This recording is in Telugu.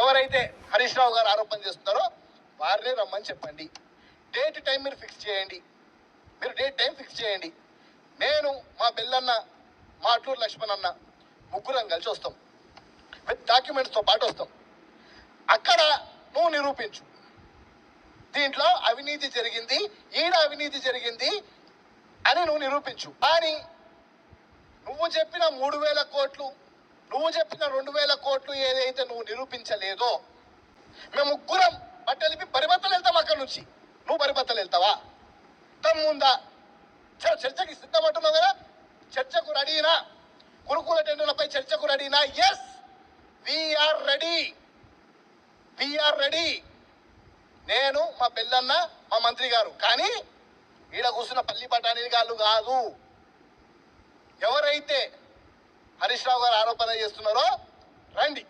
ఎవరైతే హరీష్ రావు గారు ఆరోపణ చేస్తున్నారో వారిని రమ్మని చెప్పండి. డేట్ టైం మీరు ఫిక్స్ చేయండి. మీరు డేట్ టైం ఫిక్స్ చేయండి. నేను మా బెల్లన్న మా అట్లూరు లక్ష్మణ్ అన్న ముగ్గురం కలిసి వస్తాం. విత్ డాక్యుమెంట్స్తో పాటు వస్తాం. అక్కడ నువ్వు నిరూపించు దీంట్లో అవినీతి జరిగింది, ఈడ అవినీతి జరిగింది అని నువ్వు నిరూపించు. కానీ నువ్వు చెప్పిన 3,000 కోట్లు, నువ్వు చెప్పిన 2,000 కోట్లు ఏదైతే నువ్వు నిరూపించలేదో మేము ముగ్గురం బట్టలిపి పరిబత్తలు వెళ్తాం అక్కడి నుంచి. నువ్వు పరిబత్తలు వెళ్తావా? తమ్ముందా? చర్చకి సిద్ధమంటున్నావు కదా, చర్చకు రెడీనా? గురుకుల టెండర్లపై చర్చకు రెడీనా? Yes, we're ready, we're ready. నేను, మా పెళ్ళన్న, మా మంత్రి గారు. కానీ ఈడ కూర్చున్న పల్లి పటానీ గాళ్ళు కాదు. ఎవరైతే హరీష్ రావు గారు ఆరోపణ చేస్తున్నారో రండి.